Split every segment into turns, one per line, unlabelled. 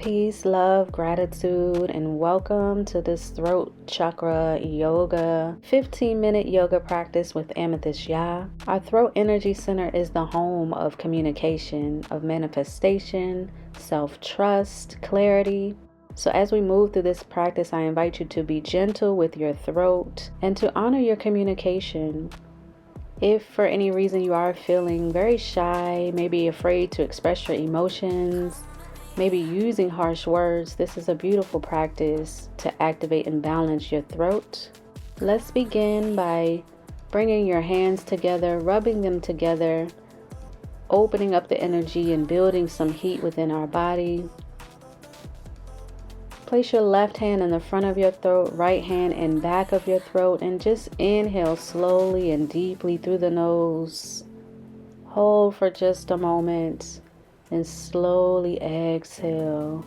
Peace, love, gratitude, and welcome to this throat chakra yoga 15-minute yoga practice with Amethyst Ya. Our throat energy center is the home of communication, of manifestation, self-trust, clarity. So as we move through this practice, I invite you to be gentle with your throat and to honor your communication. If for any reason you are feeling very shy, maybe afraid to express your emotions, maybe using harsh words, this is a beautiful practice to activate and balance your throat. Let's begin by bringing your hands together, rubbing them together, opening up the energy and building some heat within our body. Place your left hand in the front of your throat, right hand in back of your throat, and just inhale slowly and deeply through the nose. Hold for just a moment and slowly exhale.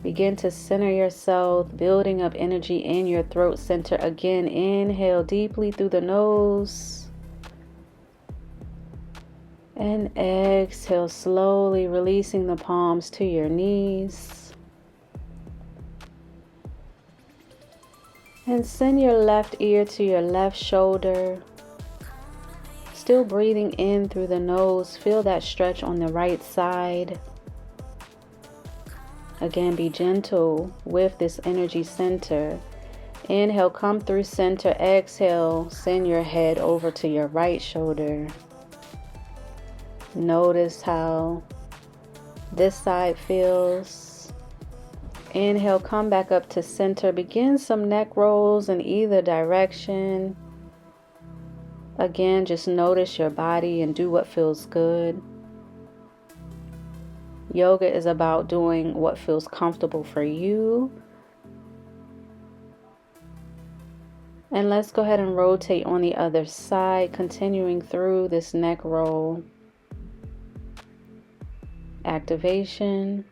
Begin to center yourself, building up energy in your throat center. Again, inhale deeply through the nose. And exhale slowly, releasing the palms to your knees. And send your left ear to your left shoulder. Still breathing in through the nose. Feel that stretch on the right side. Again, be gentle with this energy center. Inhale, come through center. Exhale, send your head over to your right shoulder. Notice how this side feels. Inhale, come back up to center. Begin some neck rolls in either direction. Again, just notice your body and do what feels good. Yoga is about doing what feels comfortable for you. And let's go ahead and rotate on the other side, continuing through this neck roll. Activation.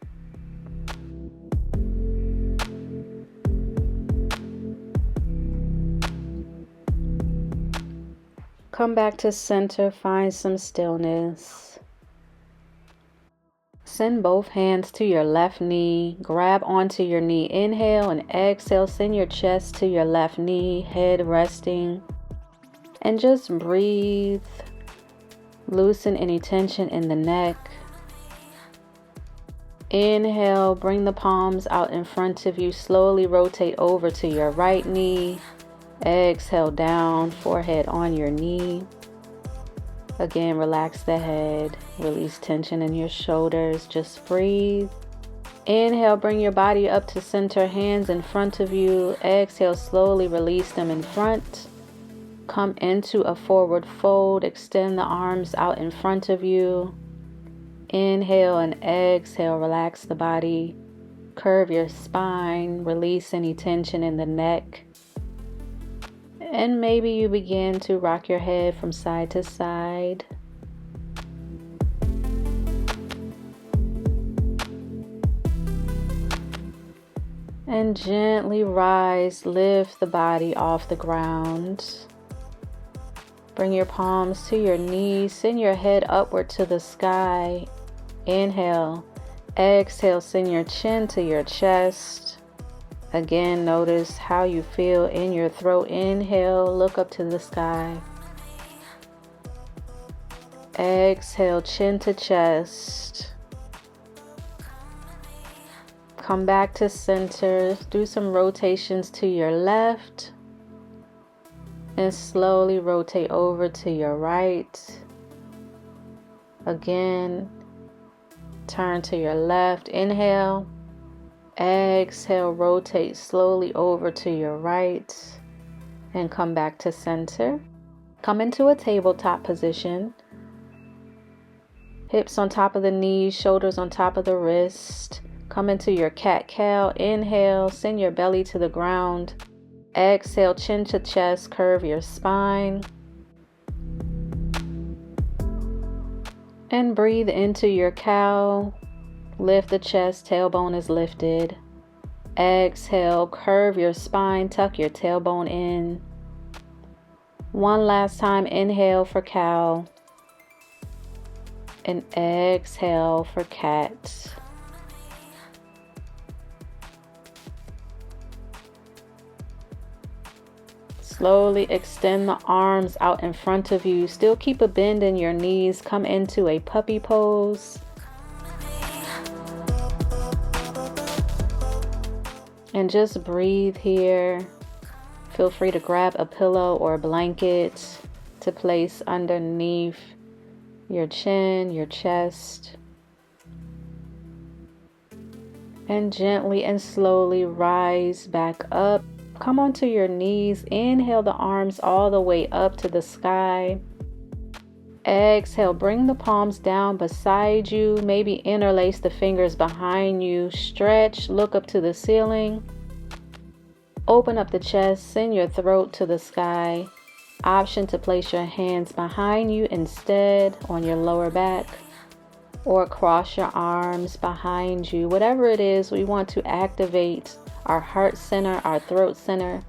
Come back to center, find some stillness. Send both hands to your left knee, grab onto your knee, inhale and exhale, send your chest to your left knee, head resting, and just breathe. Loosen any tension in the neck. Inhale, bring the palms out in front of you, slowly rotate over to your right knee. Exhale down, forehead on your knee. Again, relax the head, release tension in your shoulders, just breathe. Inhale, bring your body up to center, hands in front of you. Exhale, slowly release them in front. Come into a forward fold, extend the arms out in front of you. Inhale and exhale, relax the body. Curve your spine, release any tension in the neck. And maybe you begin to rock your head from side to side. And gently rise, lift the body off the ground. Bring your palms to your knees, send your head upward to the sky. Inhale, exhale, send your chin to your chest. Again, notice how you feel in your throat. Inhale, look up to the sky. Exhale, chin to chest. Come back to center. Do some rotations to your left. And slowly rotate over to your right. Again, turn to your left. Inhale. Exhale, rotate slowly over to your right and come back to center. Come into a tabletop position. Hips on top of the knees, shoulders on top of the wrist. Come into your cat-cow. Inhale, send your belly to the ground. Exhale, chin to chest, curve your spine. And breathe into your cow. Lift the chest, tailbone is lifted. Exhale, curve your spine, tuck your tailbone in. One last time, inhale for cow. And exhale for cat. Slowly extend the arms out in front of you. Still keep a bend in your knees. Come into a puppy pose. And just breathe here. Feel free to grab a pillow or a blanket to place underneath your chin, your chest. And gently and slowly rise back up. Come onto your knees. Inhale the arms all the way up to the sky. Exhale, bring the palms down beside you. Maybe interlace the fingers behind you. Stretch, look up to the ceiling. Open up the chest, send your throat to the sky. Option to place your hands behind you instead on your lower back, or cross your arms behind you. Whatever it is, we want to activate our heart center, our throat center.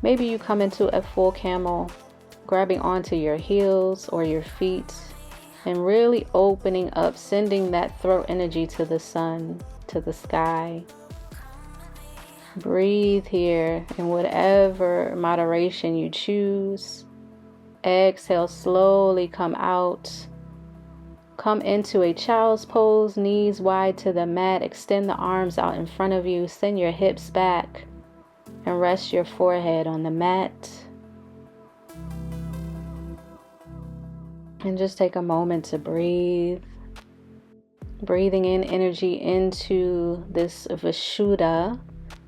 Maybe you come into a full camel, grabbing onto your heels or your feet, and really opening up, sending that throat energy to the sun, to the sky. Breathe here in whatever moderation you choose. Exhale, slowly come out. Come into a child's pose, knees wide to the mat. Extend the arms out in front of you. Send your hips back and rest your forehead on the mat. And just take a moment to breathe. Breathing in energy into this Vishuddha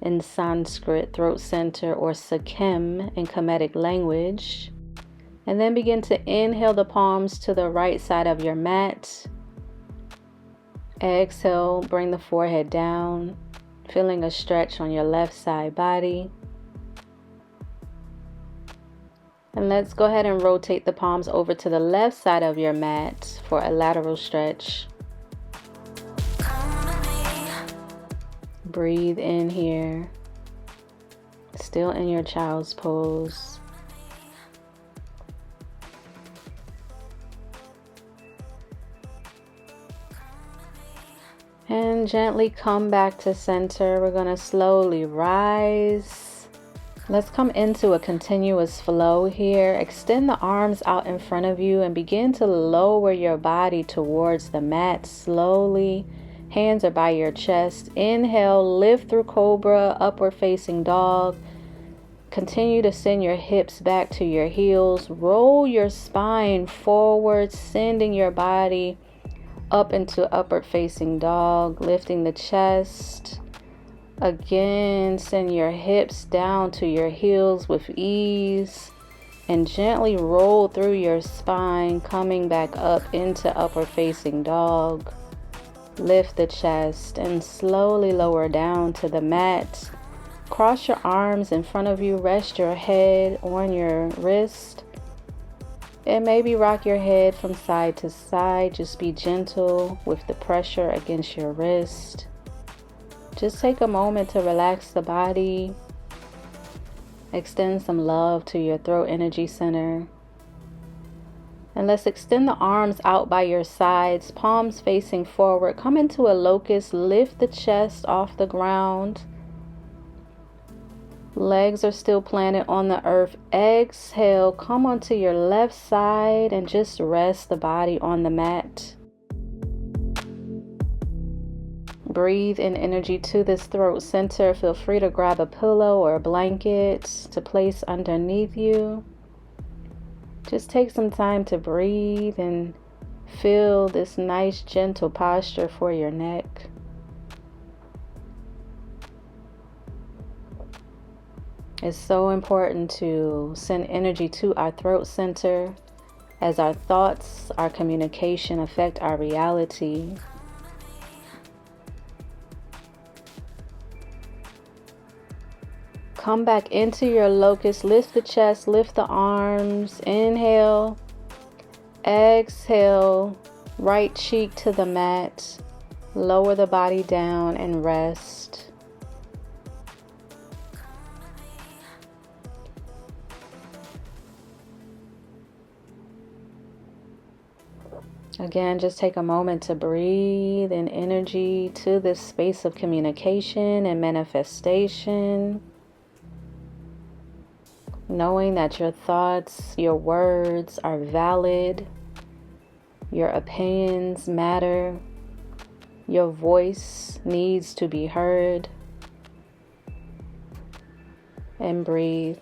in Sanskrit, throat center, or Sikkim in Kemetic language. And then begin to inhale the palms to the right side of your mat. Exhale, bring the forehead down, feeling a stretch on your left side body. And let's go ahead and rotate the palms over to the left side of your mat for a lateral stretch. Breathe in here, still in your child's pose. And gently come back to center. We're going to slowly rise. Let's come into a continuous flow here. Extend the arms out in front of you and begin to lower your body towards the mat slowly. Hands are by your chest. Inhale, lift through cobra, upward facing dog. Continue to send your hips back to your heels. Roll your spine forward, sending your body up into upward facing dog, lifting the chest. Again, send your hips down to your heels with ease and gently roll through your spine, coming back up into upward facing dog. Lift the chest and slowly lower down to the mat. Cross your arms in front of you. Rest your head on your wrist. And maybe rock your head from side to side. Just be gentle with the pressure against your wrist. Just take a moment to relax the body. Extend some love to your throat energy center. And let's extend the arms out by your sides, palms facing forward. Come into a locust, lift the chest off the ground. Legs are still planted on the earth. Exhale, come onto your left side and just rest the body on the mat. Breathe in energy to this throat center. Feel free to grab a pillow or a blanket to place underneath you. Just take some time to breathe and feel this nice, gentle posture for your neck. It's so important to send energy to our throat center, as our thoughts, our communication affect our reality. Come back into your locust. Lift the chest, lift the arms. Inhale. Exhale. Right cheek to the mat. Lower the body down and rest. Again, just take a moment to breathe in energy to this space of communication and manifestation, knowing that your thoughts, your words are valid, your opinions matter, your voice needs to be heard, and breathe.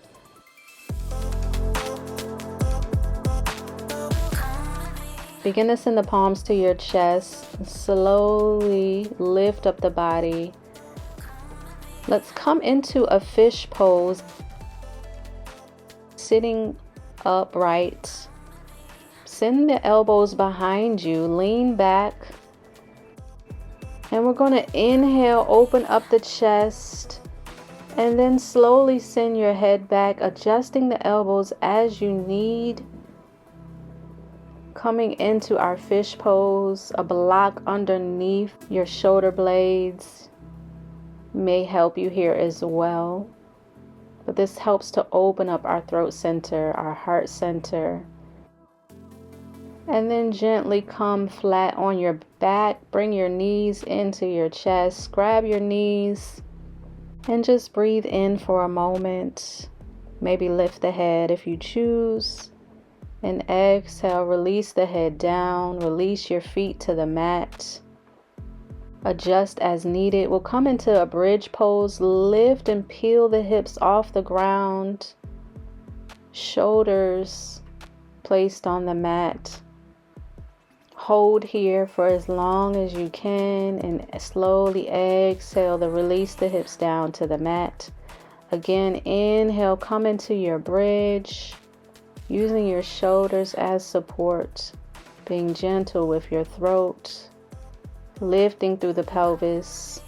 Begin to send the palms to your chest. Slowly lift up the body. Let's come into a fish pose. Sitting upright. Send the elbows behind you. Lean back. And we're going to inhale, open up the chest. And then slowly send your head back, adjusting the elbows as you need. Coming into our fish pose, a block underneath your shoulder blades may help you here as well. But this helps to open up our throat center, our heart center. And then gently come flat on your back. Bring your knees into your chest. Grab your knees and just breathe in for a moment. Maybe lift the head if you choose. And exhale, release the head down, release your feet to the mat. Adjust as needed. We'll come into a bridge pose. Lift and peel the hips off the ground. Shoulders placed on the mat. Hold here for as long as you can and slowly exhale to release the hips down to the mat. Again, inhale, come into your bridge. Using your shoulders as support, being gentle with your throat, lifting through the pelvis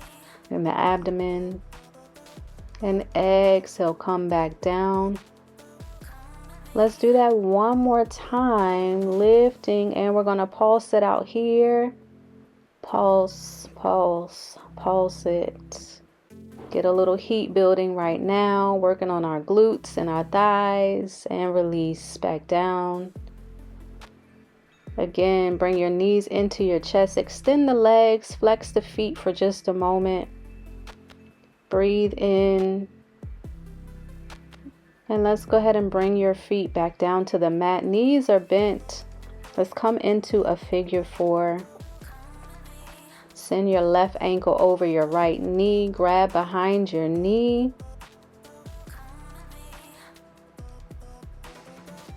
and the abdomen, and exhale, come back down. Let's do that one more time, lifting, and we're going to pulse it out here. Pulse, pulse, pulse it. Get a little heat building right now, working on our glutes and our thighs, and release back down. Again, bring your knees into your chest, extend the legs, flex the feet for just a moment. Breathe in. And let's go ahead and bring your feet back down to the mat. Knees are bent. Let's come into a figure 4. Send your left ankle over your right knee. Grab behind your knee.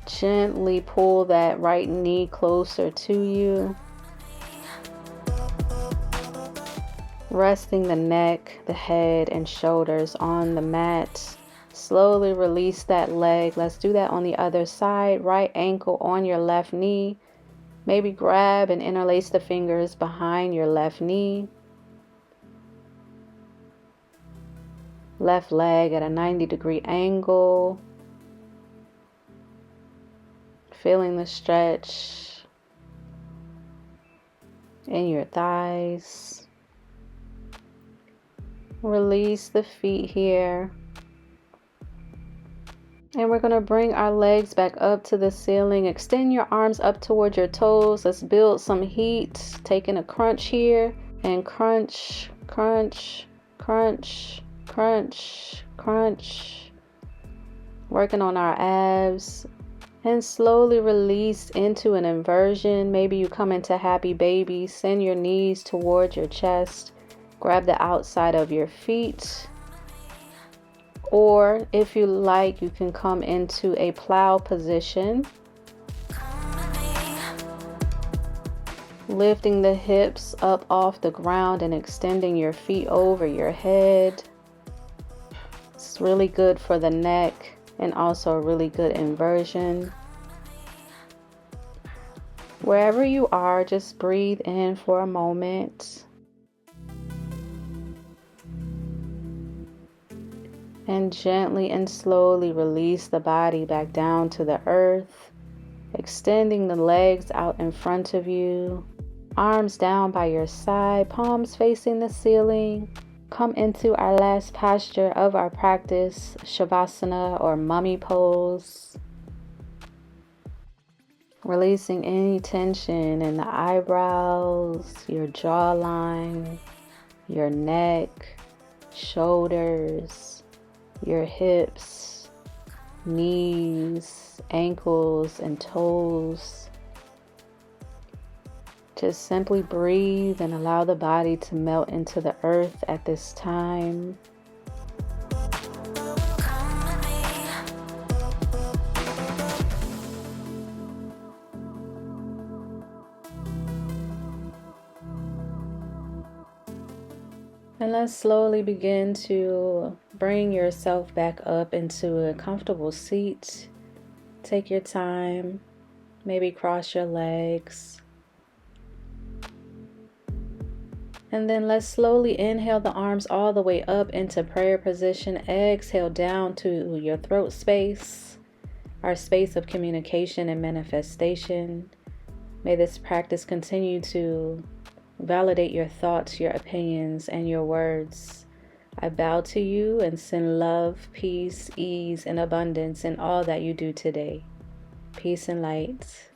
Gently pull that right knee closer to you. Resting the neck, the head, and shoulders on the mat. Slowly release that leg. Let's do that on the other side. Right ankle on your left knee. Maybe grab and interlace the fingers behind your left knee. Left leg at a 90-degree angle. Feeling the stretch in your thighs. Release the feet here. And we're going to bring our legs back up to the ceiling. Extend your arms up towards your toes. Let's build some heat. Taking a crunch here. And crunch, crunch, crunch, crunch, crunch. Working on our abs. And slowly release into an inversion. Maybe you come into happy baby. Send your knees towards your chest. Grab the outside of your feet. Or if you like, you can come into a plow position. Lifting the hips up off the ground and extending your feet over your head. It's really good for the neck and also a really good inversion. Wherever you are, just breathe in for a moment. And gently and slowly release the body back down to the earth. Extending the legs out in front of you. Arms down by your side, palms facing the ceiling. Come into our last posture of our practice, Shavasana or mummy pose. Releasing any tension in the eyebrows, your jawline, your neck, shoulders, your hips, knees, ankles, and toes. Just simply breathe and allow the body to melt into the earth at this time. And let's slowly begin to bring yourself back up into a comfortable seat. Take your time, maybe cross your legs. And then let's slowly inhale the arms all the way up into prayer position. Exhale down to your throat space, our space of communication and manifestation. May this practice continue to validate your thoughts, your opinions, and your words. I bow to you and send love, peace, ease, and abundance in all that you do today. Peace and light.